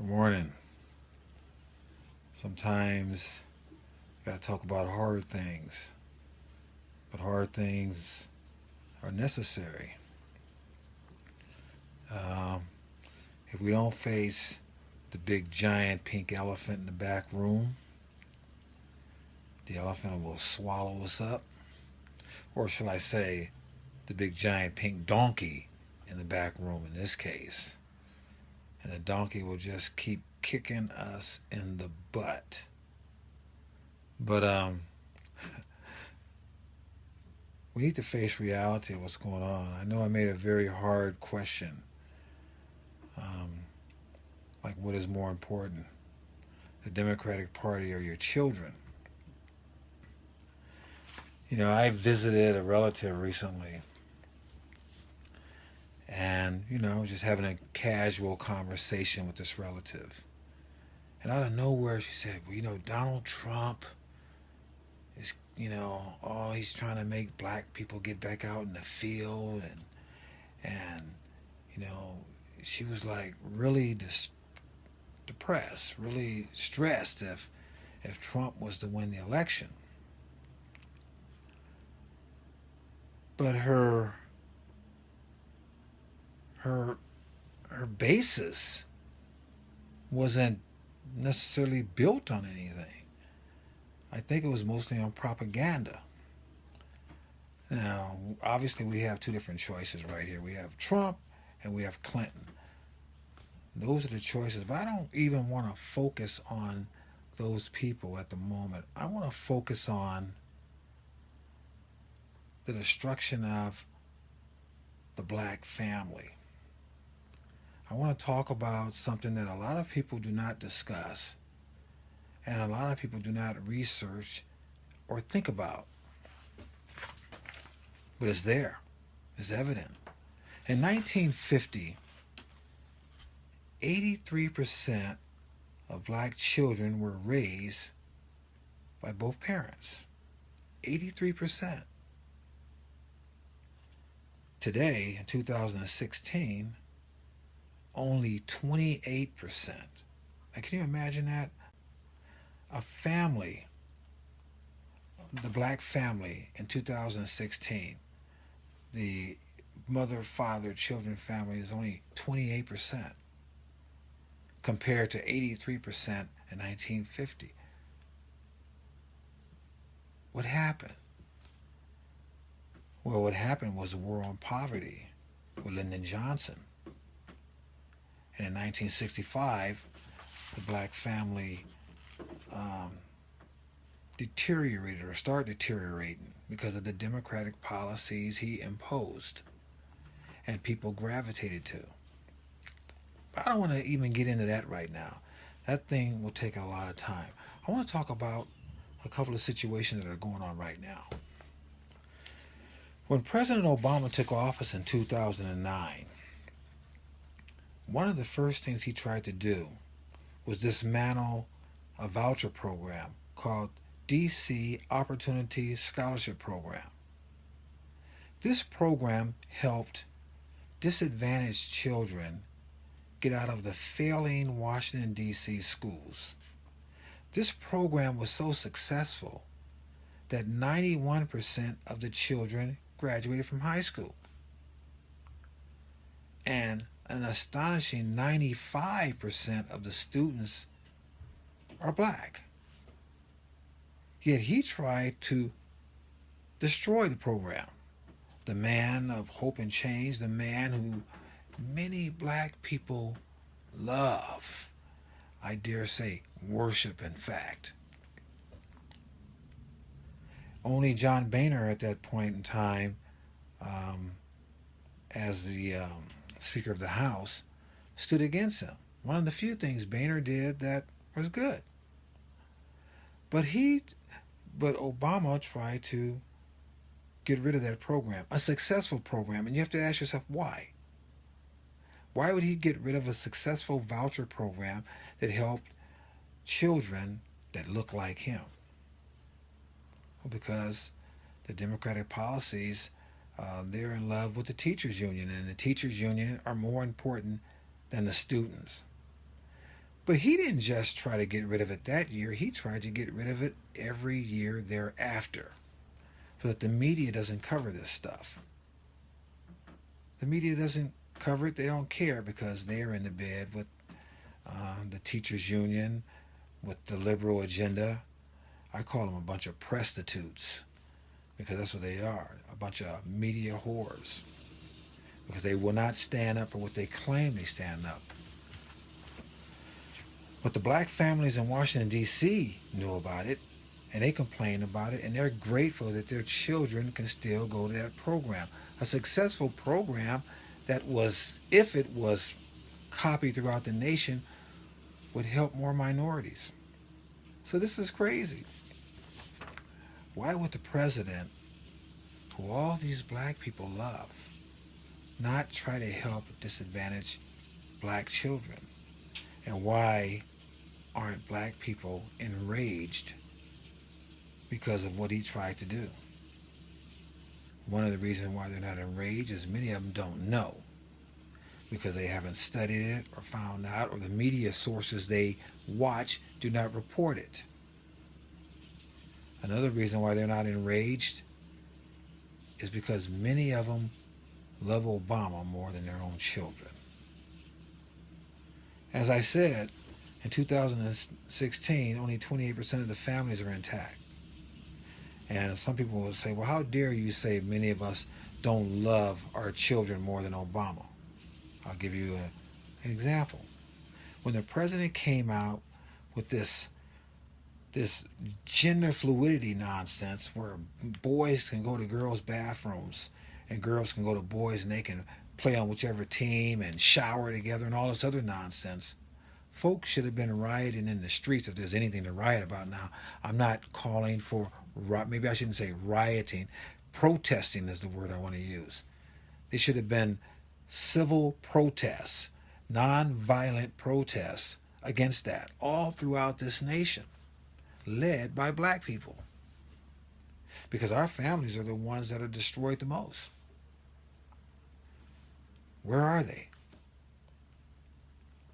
Good morning. Sometimes you gotta talk about hard things, but hard things are necessary. Um, if we don't face the big giant pink elephant in the back room, the elephant will swallow us up. Or shall I say, the big giant pink donkey in the back room in this case. And the donkey will just keep kicking us in the butt. But we need to face reality of what's going on. I know I made a very hard question, um, like what is more important, the Democratic Party or your children? I visited a relative recently, and just having a casual conversation with this relative, and out of nowhere she said, "Well, Donald Trump is, oh, he's trying to make black people get back out in the field, and you know." She was like really depressed, really stressed if Trump was to win the election. But her her basis wasn't necessarily built on anything. I think it was mostly on propaganda. Now, obviously, we have two different choices right here. We have Trump and we have Clinton. Those are the choices, but I don't even want to focus on those people at the moment. I want to focus on the destruction of the black family. I want to talk about something that a lot of people do not discuss and a lot of people do not research or think about, but it's there, it's evident. In 1950, 83% of black children were raised by both parents. 83%. Today, in 2016, only 28%. Now, can you imagine that? A family, the black family in 2016, the mother, father, children family is only 28% compared to 83% in 1950. What happened? Well, what happened was a war on poverty with Lyndon Johnson. And in 1965, the black family deteriorated or started deteriorating because of the democratic policies he imposed and people gravitated to. But I don't want to even get into that right now. That thing will take a lot of time. I want to talk about a couple of situations that are going on right now. When President Obama took office in 2009, one of the first things he tried to do was dismantle a voucher program called DC Opportunity Scholarship Program. This program helped disadvantaged children get out of the failing Washington, D.C. schools. This program was so successful that 91% of the children graduated from high school. And an astonishing 95% of the students are black. Yet he tried to destroy the program. The man of hope and change, the man who many black people love, I dare say, worship, in fact. Only John Boehner at that point in time, um, as the Speaker of the House, stood against him. One of the few things Boehner did that was good. But Obama tried to get rid of that program, a successful program, and you have to ask yourself why. Why would he get rid of a successful voucher program that helped children that look like him? Well, because the Democratic policies, they're in love with the teachers union, and the teachers union are more important than the students. But he didn't just try to get rid of it that year, he tried to get rid of it every year thereafter so that the media doesn't cover this stuff. The media doesn't cover it, they don't care because they're in the bed with the teachers' union, with the liberal agenda. I call them a bunch of prostitutes because that's what they are, a bunch of media whores, because they will not stand up for what they claim they stand up. But the black families in Washington, D.C. knew about it, and they complained about it, and they're grateful that their children can still go to that program. A successful program that was, if it was copied throughout the nation, would help more minorities. So this is crazy. Why would the president, who all these black people love, not try to help disadvantaged black children? And why aren't black people enraged because of what he tried to do? One of the reasons why they're not enraged is many of them don't know, because they haven't studied it or found out, or the media sources they watch do not report it. Another reason why they're not enraged is because many of them love Obama more than their own children. As I said, in 2016, only 28% of the families are intact. And some people will say, well, how dare you say many of us don't love our children more than Obama? I'll give you an example. When the president came out with this gender fluidity nonsense where boys can go to girls' bathrooms and girls can go to boys and they can play on whichever team and shower together and all this other nonsense, folks should have been rioting in the streets if there's anything to riot about now. I'm not calling for, maybe I shouldn't say rioting, protesting is the word I want to use. There should have been civil protests, non-violent protests against that all throughout this nation, led by black people, because our families are the ones that are destroyed the most. Where are they?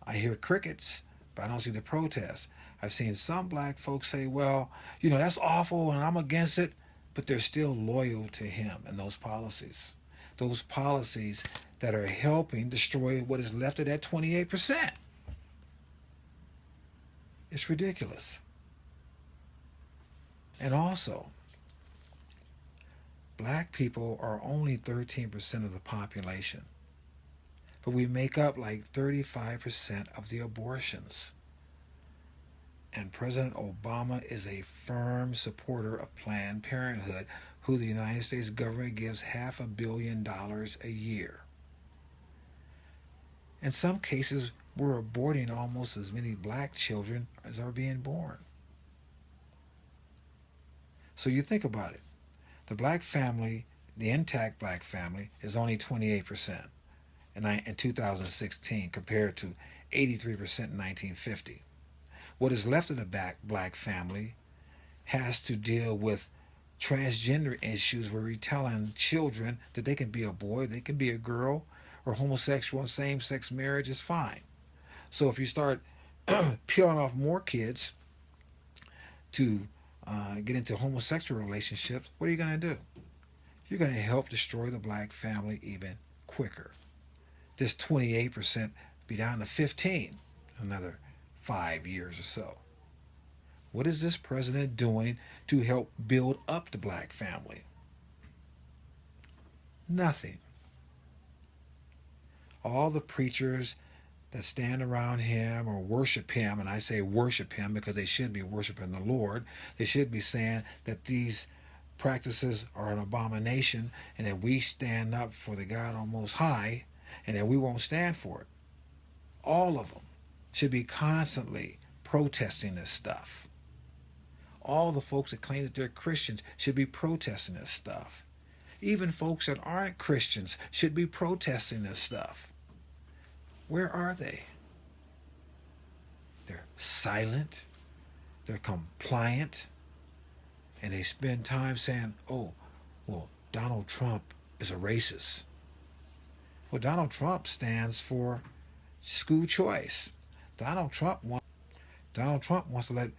I hear crickets, but I don't see the protests. I've seen some black folks say, well, that's awful and I'm against it, but they're still loyal to him and those policies. Those policies that are helping destroy what is left of that 28%. It's ridiculous. And also, black people are only 13% of the population, but we make up like 35% of the abortions. And President Obama is a firm supporter of Planned Parenthood, who the United States government gives $500 million a year. In some cases, we're aborting almost as many black children as are being born. So you think about it. The black family, the intact black family, is only 28% in 2016 compared to 83% in 1950. What is left of the black family has to deal with transgender issues where we're telling children that they can be a boy, they can be a girl, or homosexual and same-sex marriage is fine. So if you start peeling off more kids to get into homosexual relationships, what are you going to do? You're going to help destroy the black family even quicker. This 28% be down to 15 another 5 years or so. What is this president doing to help build up the black family? Nothing. All the preachers that stand around him or worship him, and I say worship him because they should be worshiping the Lord. They should be saying that these practices are an abomination and that we stand up for the God on Most High and that we won't stand for it. All of them should be constantly protesting this stuff. All the folks that claim that they're Christians should be protesting this stuff. Even folks that aren't Christians should be protesting this stuff. Where are they? They're silent, they're compliant, and they spend time saying, oh, well, Donald Trump is a racist. Well, Donald Trump stands for school choice. Donald Trump wants Donald Trump wants to let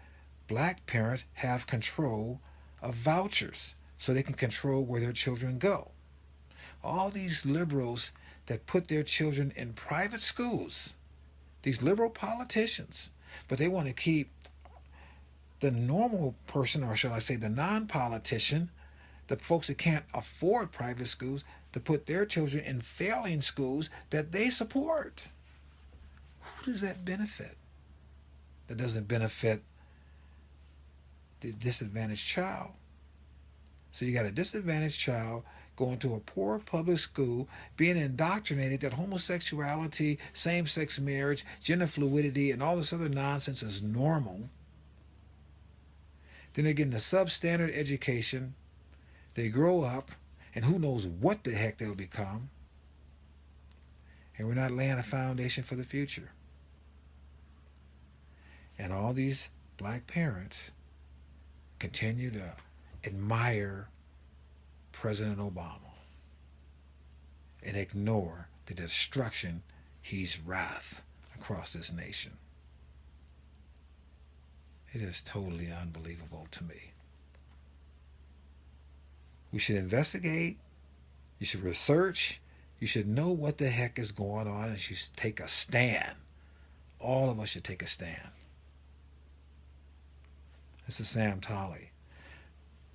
black parents have control of vouchers so they can control where their children go. All these liberals that put their children in private schools, these liberal politicians, but they want to keep the normal person, or shall I say the non-politician, the folks that can't afford private schools, to put their children in failing schools that they support. Who does that benefit? That doesn't benefit the disadvantaged child. So you got a disadvantaged child going to a poor public school, being indoctrinated that homosexuality, same-sex marriage, gender fluidity, and all this other nonsense is normal. Then they're getting a substandard education. They grow up, and who knows what the heck they'll become. And we're not laying a foundation for the future. And all these black parents continue to admire President Obama and ignore the destruction he's wrath across this nation. It is totally unbelievable to me. We should investigate. You should research. You should know what the heck is going on, and you should take a stand. All of us should take a stand. This is Sam Tolley.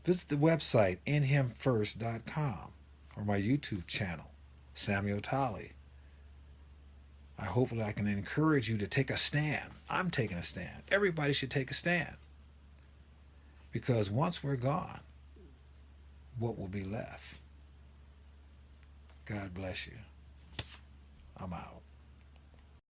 Visit the website inhimfirst.com or my YouTube channel, Samuel Tolley. I hope that I can encourage you to take a stand. I'm taking a stand. Everybody should take a stand. Because once we're gone, what will be left? God bless you. I'm out.